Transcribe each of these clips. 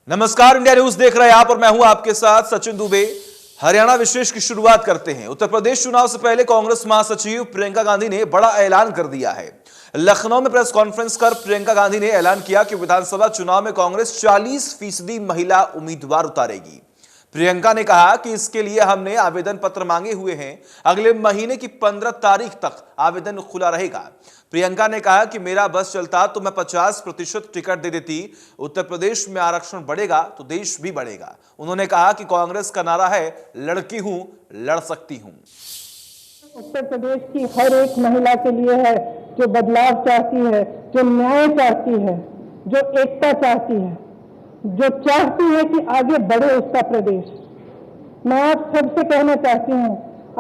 नमस्कार, India news देख रहे हैं आप और मैं हूं आपके साथ सचिन दुबे। हरियाणा विशेष की शुरुआत करते हैं। उत्तर प्रदेश चुनाव से पहले कांग्रेस महासचिव प्रियंका गांधी ने बड़ा ऐलान कर दिया है। लखनऊ में प्रेस कॉन्फ्रेंस कर प्रियंका गांधी ने ऐलान किया कि विधानसभा चुनाव में कांग्रेस 40% महिला उम्मीदवार उतारेगी। प्रियंका ने कहा कि इसके लिए हमने आवेदन पत्र मांगे हुए हैं। अगले महीने की 15 तारीख तक आवेदन खुला रहेगा। प्रियंका ने कहा कि मेरा बस चलता तो मैं 50% टिकट दे देती। उत्तर प्रदेश में आरक्षण बढ़ेगा तो देश भी बढ़ेगा। उन्होंने कहा कि कांग्रेस का नारा है, लड़की हूं, लड़ सकती हूं। उत्तर प्रदेश की हर एक महिला के लिए है जो बदलाव चाहती है, जो न्याय चाहती है, जो एकता चाहती है, जो चाहती है कि आगे बढ़े उसका प्रदेश। मैं आप सबसे कहना चाहती हूँ,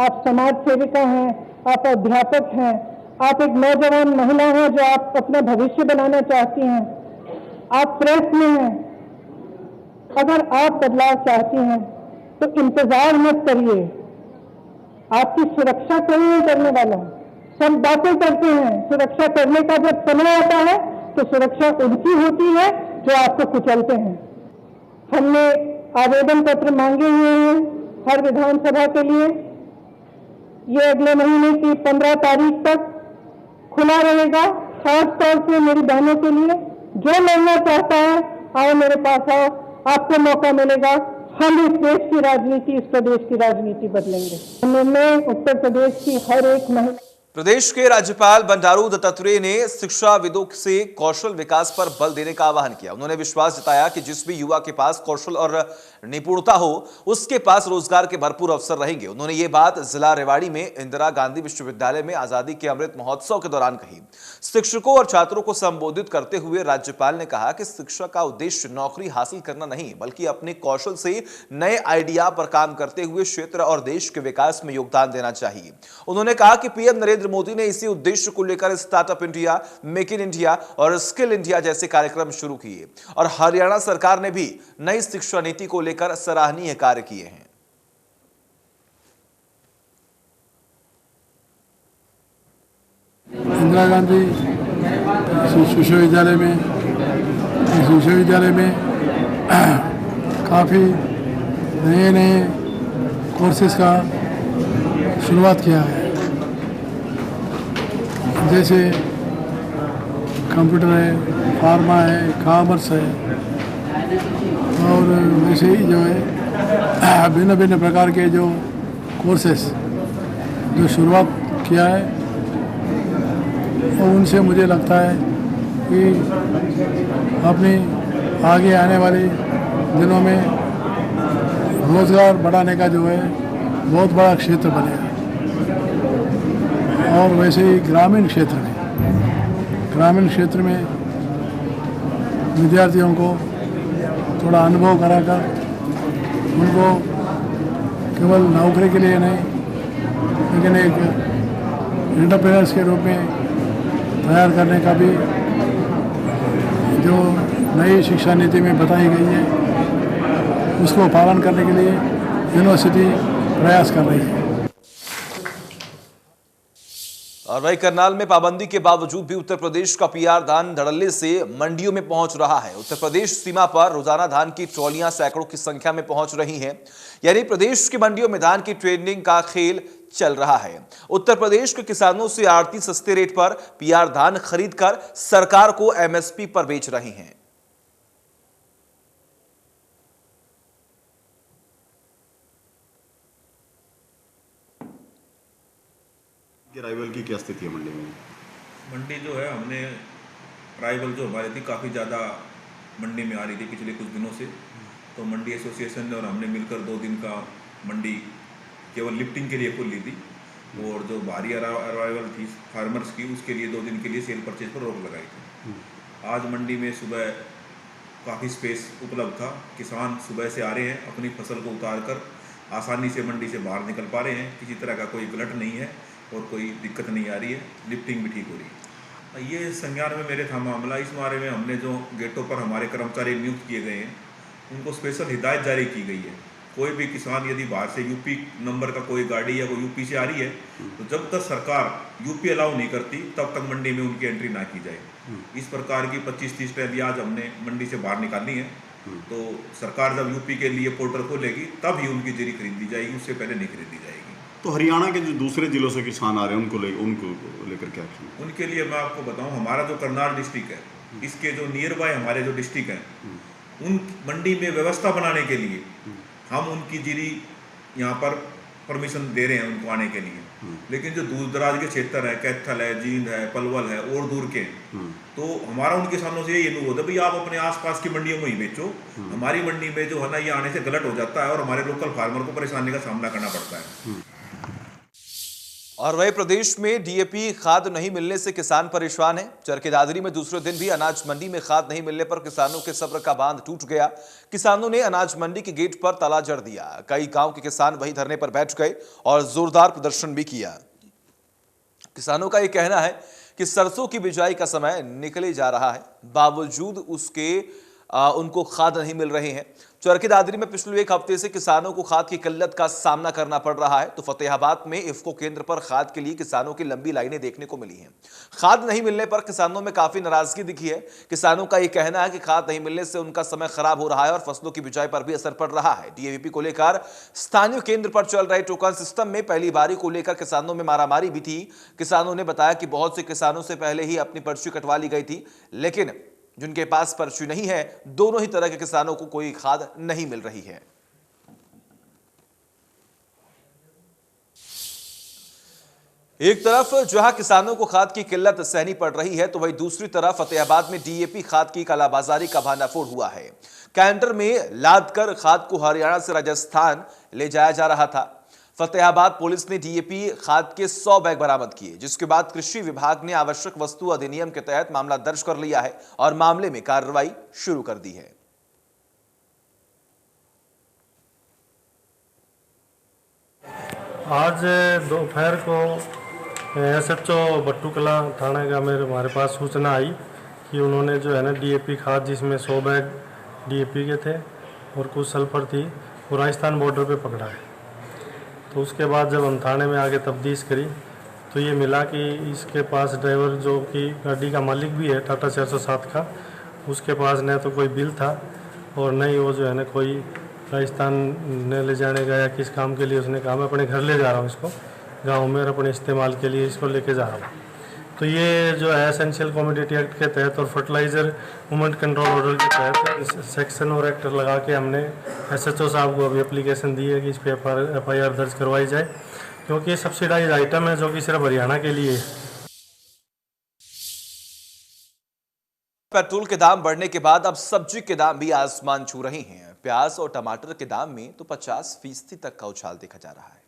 आप समाज सेविका हैं, आप अध्यापक हैं, आप एक नौजवान महिला हैं जो आप अपना भविष्य बनाना चाहती हैं, आप प्रेस में हैं। अगर आप बदलाव चाहती हैं तो इंतजार मत करिए। आपकी सुरक्षा कोई नहीं करने वाला। सब बातें करते हैं, सुरक्षा करने का जब समय आता है तो सुरक्षा उनकी होती है जो आपको कुचलते हैं। हमने आवेदन पत्र मांगे हुए हैं हर विधानसभा के लिए। ये अगले महीने की 15 तारीख तक खुला रहेगा। खास तौर से मेरी बहनों के लिए, जो लड़ना चाहता है आओ मेरे पास आओ, आपको मौका मिलेगा। हम इस देश की राजनीति, इस प्रदेश की राजनीति बदलेंगे। मैं उत्तर प्रदेश की हर एक महिला। प्रदेश के राज्यपाल बंडारू दत्तात्रेय ने शिक्षाविदों से कौशल विकास पर बल देने का आह्वान किया। उन्होंने विश्वास जताया कि जिस भी युवा के पास कौशल और निपुणता हो उसके पास रोजगार के भरपूर अवसर रहेंगे। उन्होंने ये बात जिला रेवाड़ी में इंदिरा गांधी विश्वविद्यालय में आजादी के अमृत महोत्सव के दौरान कही। शिक्षकों और छात्रों को संबोधित करते हुए राज्यपाल ने कहा कि शिक्षा का उद्देश्य नौकरी हासिल करना नहीं, बल्कि अपने कौशल से नए आइडिया पर काम करते हुए क्षेत्र और देश के विकास में योगदान देना चाहिए। उन्होंने कहा कि पीएम नरेंद्र मोदी ने इसी उद्देश्य को लेकर startup India, make in India और स्किल इंडिया जैसे कार्यक्रम शुरू किए और हरियाणा सरकार ने भी नई शिक्षा नीति को लेकर सराहनीय कार्य किए हैं। इंदिरा गांधी विश्वविद्यालय में काफ़ी नए कोर्सेज का शुरुआत किया है, जैसे कंप्यूटर है, फार्मा है, कॉमर्स है और वैसे ही जो है भिन्न भिन्न प्रकार के जो कोर्सेस जो शुरुआत किया है, और उनसे मुझे लगता है कि अपनी आगे आने वाले दिनों में रोज़गार बढ़ाने का जो है बहुत बड़ा क्षेत्र बनेगा। और वैसे ही ग्रामीण क्षेत्र में विद्यार्थियों को थोड़ा अनुभव कराकर उनको केवल नौकरी के लिए नहीं, लेकिन एक एंटरप्रेन्योर्स के रूप में तैयार करने का भी जो नई शिक्षा नीति में बताई गई है उसको पालन करने के लिए यूनिवर्सिटी प्रयास कर रही है। और वही करनाल में पाबंदी के बावजूद भी उत्तर प्रदेश का पीआर धान धड़ल्ले से मंडियों में पहुंच रहा है। उत्तर प्रदेश सीमा पर रोजाना धान की ट्रॉलियां सैकड़ों की संख्या में पहुंच रही हैं। यानी प्रदेश की मंडियों में धान की ट्रेडिंग का खेल चल रहा है। उत्तर प्रदेश के किसानों से आड़ती सस्ते रेट पर पीआर धान खरीदकर सरकार को एमएसपी पर बेच रही हैं। राइवल की क्या स्थिति है मंडी में? मंडी जो है, हमने राइवल जो हमारी थी काफ़ी ज़्यादा मंडी में आ रही थी पिछले कुछ दिनों से, तो मंडी एसोसिएशन और हमने मिलकर 2 दिन का मंडी केवल लिफ्टिंग के लिए खोल ली थी, और जो भारी अराइवल थी फार्मर्स की उसके लिए 2 दिन के लिए सेल परचेज पर रोक लगाई थी। आज मंडी में सुबह काफ़ी स्पेस उपलब्ध था। किसान सुबह से आ रहे हैं, अपनी फसल को उतार कर आसानी से मंडी से बाहर निकल पा रहे हैं। किसी तरह का कोई गलट नहीं है और कोई दिक्कत नहीं आ रही है। लिफ्टिंग भी ठीक हो रही है। ये संज्ञान में मेरे था मामला। इस बारे में हमने जो गेटों पर हमारे कर्मचारी नियुक्त किए गए हैं उनको स्पेशल हिदायत जारी की गई है। कोई भी किसान यदि बाहर से यूपी नंबर का कोई गाड़ी या कोई यूपी से आ रही है तो जब तक सरकार यूपी अलाउ नहीं करती तब तक मंडी में उनकी एंट्री ना की जाए। इस प्रकार की 25-30 ट्रैली आज हमने मंडी से बाहर निकाली है तो सरकार जब यूपी के लिए पोर्टल खोलेगी तब ही उनकी जीरी खरीदी जाएगी, उससे पहले नहीं खरीदी जाएगी। तो हरियाणा के जो दूसरे जिलों से किसान आ रहे हैं उनको लेकर क्या एक्शन? उनके लिए मैं आपको बताऊं, हमारा जो करनाल डिस्ट्रिक्ट है, इसके जो नियर बाय हमारे जो डिस्ट्रिक्ट हैं, उन मंडी में व्यवस्था बनाने के लिए हम उनकी जीरी यहाँ पर परमिशन दे रहे हैं उनको आने के लिए। लेकिन जो दूर दराज के क्षेत्र है, कैथल है, जींद है, पलवल है और दूर के, तो हमारा उन किसानों से यही अनुरोध है, भाई आप अपने आसपास की मंडियों में ही बेचो। हमारी मंडी में जो है ना, ये आने से गलत हो जाता है और हमारे लोकल फार्मर को परेशानी का सामना करना पड़ता है। और वही प्रदेश में डीएपी खाद नहीं मिलने से किसान परेशान हैं। चरखी दादरी में दूसरे दिन भी अनाज मंडी में खाद नहीं मिलने पर किसानों के सब्र का बांध टूट गया। किसानों ने अनाज मंडी के गेट पर ताला जड़ दिया। कई गांव के किसान वही धरने पर बैठ गए और जोरदार प्रदर्शन भी किया। किसानों का यह कहना है कि सरसों की बिजाई का समय निकले जा रहा है, बावजूद उसके उनको खाद नहीं मिल रहे हैं। चरखी दादरी में पिछले एक हफ्ते से किसानों को खाद की किल्लत का सामना करना पड़ रहा है। तो फतेहाबाद में इफ्को केंद्र पर खाद के लिए किसानों की लंबी लाइनें देखने को मिली हैं। खाद नहीं मिलने पर किसानों में काफी नाराजगी दिखी है। किसानों का यह कहना है कि खाद नहीं मिलने से उनका समय खराब हो रहा है और फसलों की बिजाई पर भी असर पड़ रहा है। डीएपी को लेकर स्थानीय केंद्र पर चल रहे टोकन सिस्टम में पहली बारी को लेकर किसानों में मारामारी भी थी। किसानों ने बताया कि बहुत से किसानों से पहले ही अपनी पर्ची कटवा ली गई थी, लेकिन जिनके पास पर्ची नहीं है, दोनों ही तरह के किसानों को कोई खाद नहीं मिल रही है। एक तरफ जहां किसानों को खाद की किल्लत सहनी पड़ रही है, तो वहीं दूसरी तरफ फतेहाबाद में डीएपी खाद की कालाबाजारी का भांडाफोड़ हुआ है। कैंटर में लाद कर खाद को हरियाणा से राजस्थान ले जाया जा रहा था। फतेहाबाद पुलिस ने डीएपी खाद के 100 बैग बरामद किए, जिसके बाद कृषि विभाग ने आवश्यक वस्तु अधिनियम के तहत मामला दर्ज कर लिया है और मामले में कार्रवाई शुरू कर दी है। आज दोपहर को एसएचओ बट्टू कला थाने का हमारे पास सूचना आई कि उन्होंने जो है ना डीएपी खाद, जिसमें 100 बैग डीएपी के थे और कुछ सल्फर थी, वो राजस्थान बॉर्डर पे पकड़ा है। तो उसके बाद जब हम थाने में आके तफ्तीश करी तो ये मिला कि इसके पास ड्राइवर, जो कि गाड़ी का मालिक भी है टाटा 407 का, उसके पास न तो कोई बिल था और न ही वो जो है ना कोई राजस्थान ने ले जाने का या किस काम के लिए उसने कहा मैं अपने घर ले जा रहा हूँ इसको, गांव में, और अपने इस्तेमाल के लिए इसको लेके जा रहा हूँ। तो ये जो है एसेंशियल कमोडिटी एक्ट के तहत और फर्टिलाइज़र मूवमेंट कंट्रोल ऑर्डर के तहत सेक्शन और एक्ट लगा के हमने एसएचओ साहब को अभी एप्लीकेशन दी है कि इस पर एफआईआर दर्ज करवाई जाए, क्योंकि ये सब्सिडाइज आइटम है जो कि सिर्फ हरियाणा के लिए है। पेट्रोल के दाम बढ़ने के बाद अब सब्जी के दाम भी आसमान छू रहे हैं। प्याज और टमाटर के दाम में तो 50% तक का उछाल देखा जा रहा है।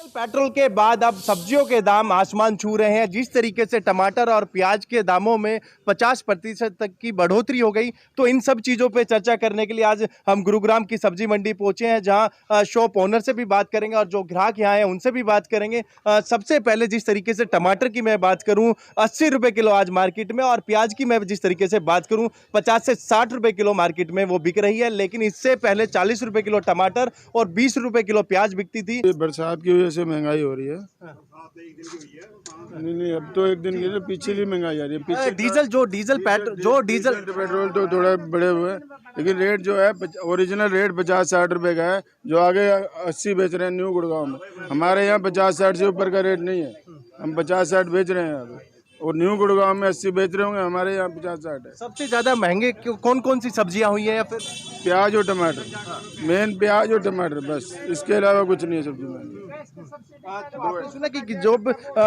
पेट्रोल के बाद अब सब्जियों के दाम आसमान छू रहे हैं। जिस तरीके से टमाटर और प्याज के दामों में 50% तक की बढ़ोतरी हो गई, तो इन सब चीज़ों पे चर्चा करने के लिए आज हम गुरुग्राम की सब्जी मंडी पहुंचे हैं, जहां शॉप ओनर से भी बात करेंगे और जो ग्राहक यहाँ हैं उनसे भी बात करेंगे। सबसे पहले जिस तरीके से टमाटर की मैं बात करूँ 80 रुपये किलो आज मार्केट में, और प्याज की मैं जिस तरीके से बात करूँ 50 से 60 रुपये किलो मार्केट में वो बिक रही है। लेकिन इससे पहले 40 रुपये किलो टमाटर और 20 रुपये किलो प्याज बिकती थी। बरसात की वजह से महंगाई हो रही है। नहीं, अब तो एक दिन की पिछली महंगाई आ रही है। पीछे डीजल पेट्रोल तो थोड़ा बढ़े हुए हैं, लेकिन रेट जो है ओरिजिनल रेट 50-60 रुपए का है, जो आगे 80 बेच रहे हैं न्यू गुड़गांव में। हमारे यहाँ 50-60 से ऊपर का रेट नहीं है, हम 50-60 बेच रहे हैं अभी, और न्यू गुड़गांव में 80 बेच रहे होंगे, हमारे यहाँ 50-60 है। सबसे ज्यादा महंगे कौन कौन सी सब्जियां हुई हैं? या फिर प्याज और टमाटर, मेन प्याज और टमाटर, बस इसके अलावा कुछ नहीं है सब्जी में। आपने सुना कि जो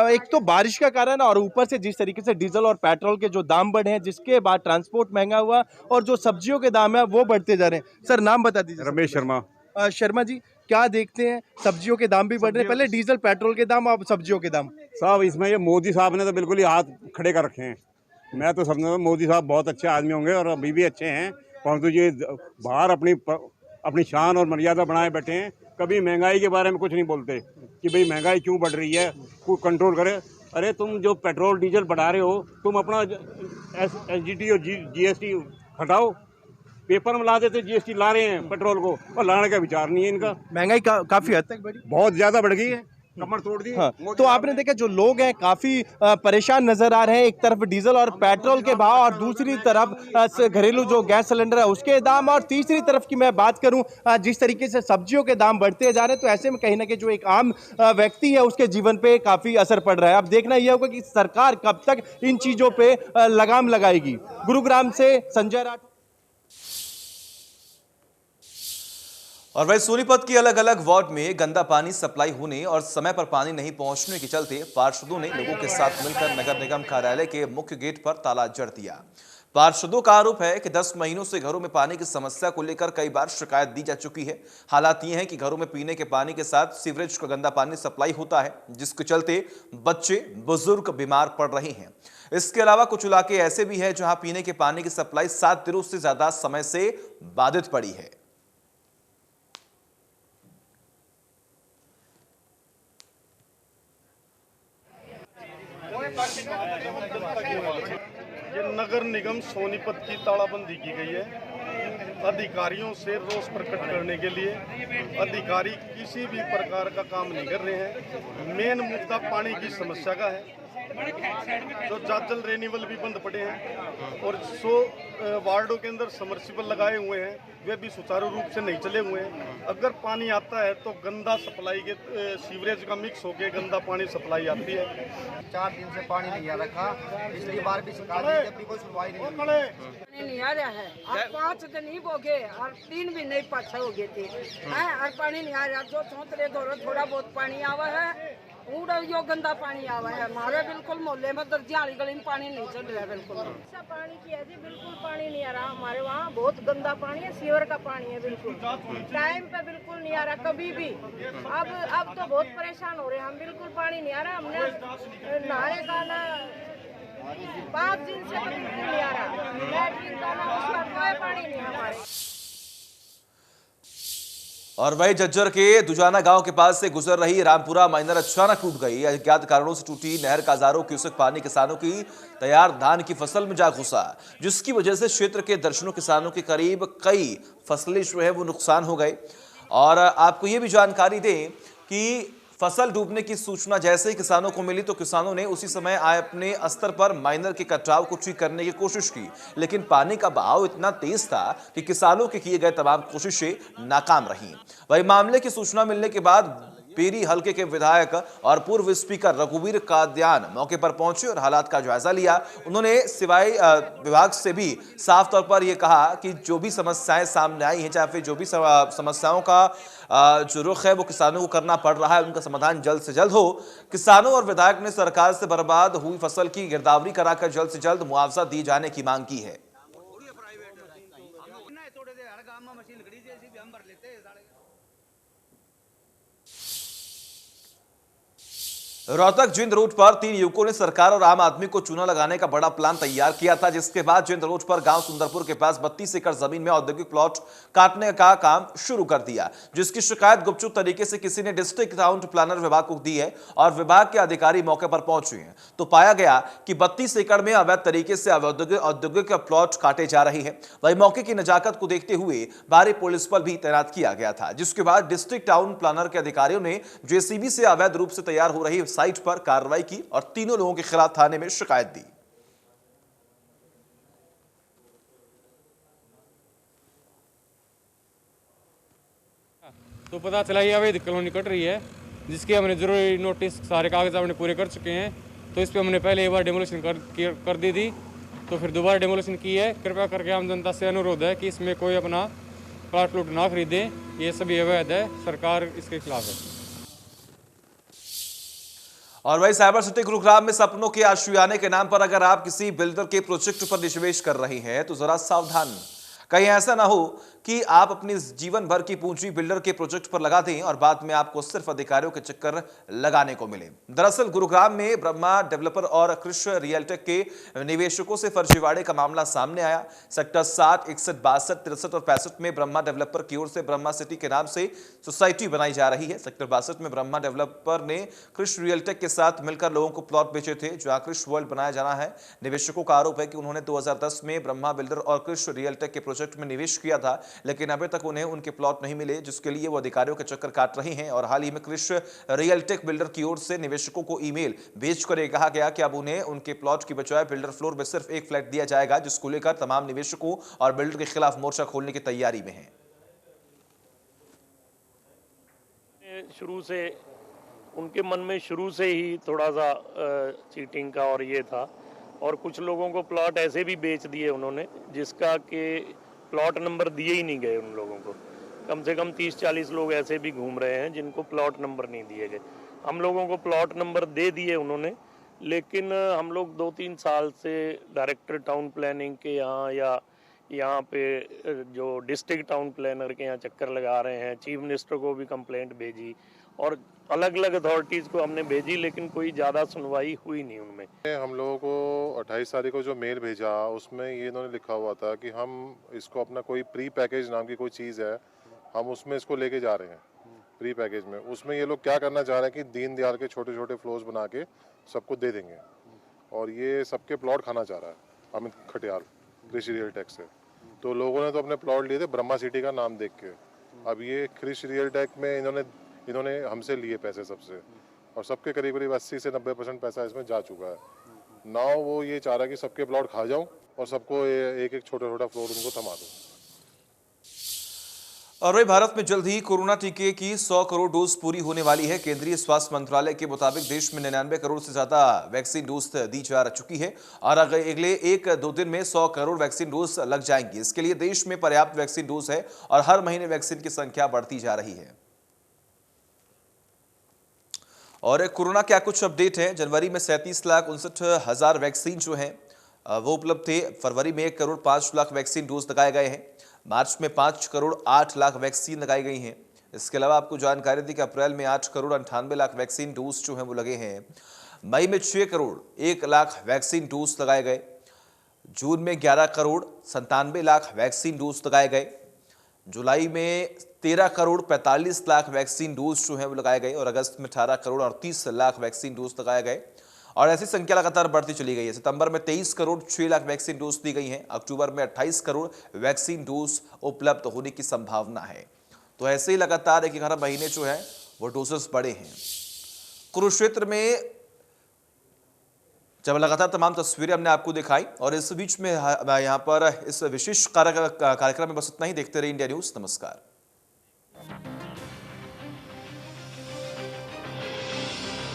एक तो बारिश का कारण और ऊपर से जिस तरीके से डीजल और पेट्रोल के जो दाम बढ़े हैं, जिसके बाद ट्रांसपोर्ट महंगा हुआ और जो सब्जियों के दाम है वो बढ़ते जा रहे हैं। सर नाम बता दीजिए। रमेश शर्मा। शर्मा जी, क्या देखते हैं, सब्जियों के दाम भी बढ़ रहे हैं, पहले डीजल पेट्रोल के दाम, अब सब्जियों के दाम? साहब इसमें ये मोदी साहब ने तो बिल्कुल ही हाथ खड़े कर रखे हैं। मैं तो समझता हूँ मोदी साहब बहुत अच्छे आदमी होंगे और अभी भी अच्छे हैं, परंतु ये बाहर अपनी शान और मर्यादा बनाए बैठे हैं। कभी महंगाई के बारे में कुछ नहीं बोलते कि भाई महंगाई क्यों बढ़ रही है, कोई कंट्रोल करे। अरे तुम जो पेट्रोल डीजल बढ़ा रहे हो, तुम अपना एसजीटी और जीएसटी हटाओ। पेपर में ला देते, जीएसटी ला रहे हैं पेट्रोल को, और लाने का विचार नहीं है इनका। महंगाई काफी हद तक बढ़ी, बहुत ज़्यादा बढ़ गई है। कमर तोड़ दी। हाँ, तो आपने देखा जो लोग हैं काफी परेशान नजर आ रहे हैं। एक तरफ डीजल और पेट्रोल के भाव और दूसरी तरफ घरेलू जो गैस सिलेंडर है उसके दाम, और तीसरी तरफ की मैं बात करूं जिस तरीके से सब्जियों के दाम बढ़ते जा रहे हैं, तो ऐसे में कहीं ना कहीं जो एक आम व्यक्ति है उसके जीवन पे काफी असर पड़ रहा है। अब देखना यह होगा कि सरकार कब तक इन चीजों पे लगाम लगाएगी। गुरुग्राम से संजय राठौर। और वही सोनीपत की अलग अलग वार्ड में गंदा पानी सप्लाई होने और समय पर पानी नहीं पहुंचने के चलते पार्षदों ने लोगों के साथ मिलकर नगर निगम कार्यालय के मुख्य गेट पर ताला जड़ दिया। पार्षदों का आरोप है कि 10 महीनों से घरों में पानी की समस्या को लेकर कई बार शिकायत दी जा चुकी है। हालात ये हैं कि घरों में पीने के पानी के साथ सीवरेज का गंदा पानी सप्लाई होता है, जिसके चलते बच्चे बुजुर्ग बीमार पड़ रहे हैं। इसके अलावा कुछ इलाके ऐसे भी हैं जहां पीने के पानी की सप्लाई 7 दिनों से ज्यादा समय से बाधित पड़ी है। ये नगर निगम सोनीपत की तालाबंदी की गई है अधिकारियों से रोष प्रकट करने के लिए। अधिकारी किसी भी प्रकार का काम नहीं कर रहे हैं। मेन मुद्दा पानी की समस्या का है। जो जाजल रेन्यूअल भी बंद पड़े हैं और 100 वार्डों के अंदर समर्सिबल लगाए हुए हैं, वे भी सुचारू रूप से नहीं चले हुए हैं। अगर पानी आता है तो गंदा सप्लाई के सीवरेज का मिक्स होकर गंदा पानी सप्लाई आती है। 4 दिन से पानी नहीं आ रखा, पिछली बार भी शिकायत की, जब भी कोई सुनवाई नहीं पानी नहीं आ रहा है। अब 5 दिन ही हो गए और 3 भी नहीं पाछा हो गए थे और पानी नहीं आ रहा। जो चौंतरे दौर थोड़ा बहुत पानी आवा है, यो गंदा पानी आवा है। हमारे बिल्कुल मोहल्ले में दर्जिया वाली गली में पानी नहीं चल रहा है। बिल्कुल ऐसा पानी की है जी, बिल्कुल पानी नहीं आ रहा। हमारे वहाँ बहुत गंदा पानी है, सीवर का पानी है, बिल्कुल टाइम पे बिल्कुल नहीं आ रहा कभी भी। अब तो बहुत परेशान हो रहे हैं हम, बिल्कुल पानी नहीं आ रहा। हमने नहाने का ना 5 दिन से तो बिल्कुल नहीं आ रहा। लैट्रिन का ना उसका कोई पानी नहीं है हमारे। और वही झज्जर के दुजाना गांव के पास से गुजर रही रामपुरा माइनर अचानक टूट गई। अज्ञात कारणों से टूटी नहर का हजारों क्यूसेक पानी किसानों की तैयार धान की फसल में जा घुसा, जिसकी वजह से क्षेत्र के दर्जनों किसानों के करीब कई फसलें जो है वो नुकसान हो गए। और आपको ये भी जानकारी दें कि फसल डूबने की सूचना जैसे ही किसानों को मिली तो किसानों ने उसी समय अपने स्तर पर माइनर के कटाव को ठीक करने की कोशिश की, लेकिन पानी का बहाव इतना तेज था कि किसानों के किए गए तमाम कोशिशें नाकाम रहीं। वही मामले की सूचना मिलने के बाद पेरी हलके के विधायक और पूर्व स्पीकर रघुवीर कादियान मौके पर पहुंचे और हालात का जायजा लिया। उन्होंने सिवाई विभाग से भी साफ तौर पर यह कहा कि जो भी समस्याएं सामने आई हैं, चाहे फिर जो भी समस्याओं का जो रुख है वो किसानों को करना पड़ रहा है, उनका समाधान जल्द से जल्द हो। किसानों और विधायक ने सरकार से बर्बाद हुई फसल की गिरदावरी कराकर जल्द से जल्द मुआवजा दिए जाने की मांग की है। रोहतक जिंद रोड पर 3 युवकों ने सरकार और आम आदमी को चूना लगाने का बड़ा प्लान तैयार किया था, जिसके बाद जिंद रोड पर गांव सुंदरपुर के पास 32 एकड़ जमीन में औद्योगिक प्लॉट काटने का काम शुरू कर दिया, जिसकी शिकायत गुपचुप तरीके से किसी ने डिस्ट्रिक्ट टाउन प्लानर विभाग को दी है और विभाग के अधिकारी मौके पर पहुंचे हैं तो पाया गया कि 32 एकड़ में अवैध तरीके से औद्योगिक प्लॉट काटे जा रहे हैं। वही मौके की नजाकत को देखते हुए भारी पुलिस बल भी तैनात किया गया था, जिसके बाद डिस्ट्रिक्ट टाउन प्लानर के अधिकारियों ने जेसीबी से अवैध रूप से तैयार हो रही साइट पर कार्रवाई की और तीनों लोगों के खिलाफ थाने में शिकायत दी। तो पता चला ये अवैध कॉलोनी कट रही है, जिसके हमने जरूरी नोटिस सारे कागज हमने पूरे कर चुके हैं। तो इस पे हमने पहले एक बार डेमोलिशन कर दी थी, तो फिर दोबारा डेमोलिशन की है। कृपया करके आम जनता से अनुरोध है कि इसमें कोई अपना प्लाट प्लूट ना खरीदे, ये सभी अवैध है, सरकार इसके खिलाफ है। और वही साइबर सिटी गुरुग्राम में सपनों के आशियाने के नाम पर अगर आप किसी बिल्डर के प्रोजेक्ट पर निवेश कर रहे हैं तो जरा सावधान, कहीं ऐसा ना हो कि आप अपनी जीवन भर की पूंजी बिल्डर के प्रोजेक्ट पर लगा दें और बाद में आपको सिर्फ अधिकारियों के चक्कर लगाने को मिले। दरअसल गुरुग्राम में ब्रह्मा डेवलपर और कृष्ण रियलटेक के निवेशकों से फर्जीवाड़े का मामला सामने आया। सेक्टर 60, 61, 62, 63 और 65 में ब्रह्मा डेवलपर की ओर से ब्रह्मा सिटी के नाम से सोसाइटी बनाई जा रही है। सेक्टर 62 में ब्रह्मा डेवलपर ने कृष्ण रियलटेक के साथ मिलकर लोगों को प्लॉट बेचे थे, जहां कृष्ण वर्ल्ड बनाया जाना है। निवेशकों का आरोप है कि उन्होंने 2010 में ब्रह्मा बिल्डर और कृष्ण रियलटेक के प्रोजेक्ट में निवेश किया था, लेकिन अभी तक उन्हें उनके प्लॉट नहीं मिले, जिसके लिए वो अधिकारियों के चक्कर काट रहे हैं। और हाल ही में कृष रियलटेक बिल्डर की ओर से निवेशकों को ईमेल भेजकर यह कहा गया कि अब उन्हें उनके प्लॉट की बजाय बिल्डर फ्लोर में सिर्फ एक फ्लैट दिया जाएगा, जिसको लेकर तमाम निवेशकों और बिल्डर के खिलाफ मोर्चा खोलने की तैयारी में है। शुरू से उनके मन में शुरू से ही थोड़ा सा चीटिंग का और ये था, और कुछ लोगों को प्लॉट ऐसे भी बेच दिए उन्होंने जिसका कि प्लॉट नंबर दिए ही नहीं गए उन लोगों को। कम से कम 30-40 लोग ऐसे भी घूम रहे हैं जिनको प्लॉट नंबर नहीं दिए गए। हम लोगों को प्लॉट नंबर दे दिए उन्होंने, लेकिन हम लोग 2-3 साल से डायरेक्टर टाउन प्लानिंग के यहाँ या यहाँ पे जो डिस्ट्रिक्ट टाउन प्लानर के यहाँ चक्कर लगा रहे हैं। चीफ मिनिस्टर को भी कंप्लेंट भेजी और अलग अलग अथॉरिटीज़ को हमने भेजी, लेकिन कोई ज़्यादा सुनवाई हुई नहीं उनमें। हम लोगों को 28 तारीख को जो मेल भेजा उसमें ये इन्होंने लिखा हुआ था कि हम इसको अपना कोई प्री पैकेज नाम की कोई चीज़ है, हम उसमें इसको लेके जा रहे हैं प्री पैकेज में। उसमें ये लोग क्या करना चाह रहे हैं कि दीनदयाल के छोटे छोटे फ्लोर्स बना के सबको दे देंगे, और ये सबके प्लॉट खाना चाह रहा है अमित खटियाल कृषि रियल टेक से। तो लोगों ने तो अपने प्लॉट लिए थे ब्रह्मा सिटी का नाम देख के। अब ये कृषि रियल टेक में इन्होंने हमसे लिए पैसे सबसे, और सबके करीब करीब 80 से 90% पैसा इसमें जा चुका है। नाउ वो ये चाह रहा है कि सबके प्लॉट खा जाऊं और सबको एक एक छोटा छोटा फ्लोर उनको थमा दूं। और वही भारत में जल्द ही कोरोना टीके की 100 करोड़ डोज पूरी होने वाली है। केंद्रीय स्वास्थ्य मंत्रालय के मुताबिक देश में 99 करोड़ से ज्यादा वैक्सीन डोज दी जा चुकी है और अगले 1-2 दिन में 100 करोड़ वैक्सीन डोज लग जाएंगी। इसके लिए देश में पर्याप्त वैक्सीन डोज है और हर महीने वैक्सीन की संख्या बढ़ती जा रही है। और कोरोना क्या कुछ अपडेट है। जनवरी में 37,59,000 वैक्सीन जो है वो उपलब्ध थे। फरवरी में 1 करोड़ 5 लाख वैक्सीन डोज लगाए गए हैं। मार्च में 5 करोड़ 8 लाख वैक्सीन लगाई गई हैं। इसके अलावा आपको जानकारी दी कि अप्रैल में 8 करोड़ 98 लाख वैक्सीन डोज जो हैं वो लगे हैं। मई में 6 करोड़ 1 लाख वैक्सीन डोज लगाए गए। जून में 11 करोड़ 97 लाख वैक्सीन डोज लगाए गए। जुलाई में 13 करोड़ 45 लाख वैक्सीन डोज जो हैं वो लगाए गए और अगस्त में 18 करोड़ 38 लाख वैक्सीन डोज लगाए गए और ऐसी संख्या लगातार बढ़ती चली गई है। सितंबर में 23 करोड़ 6 लाख वैक्सीन डोज दी गई हैं। अक्टूबर में 28 करोड़ वैक्सीन डोज उपलब्ध होने की संभावना है। तो ऐसे ही लगातार एक हर महीने जो है वो डोजेस बढ़े हैं। कुरुक्षेत्र में जब लगातार तमाम तस्वीरें हमने आपको दिखाई और इस बीच में यहाँ पर इस विशेष कार्यक्रम में बस इतना ही। देखते रहिए इंडिया न्यूज़। नमस्कार।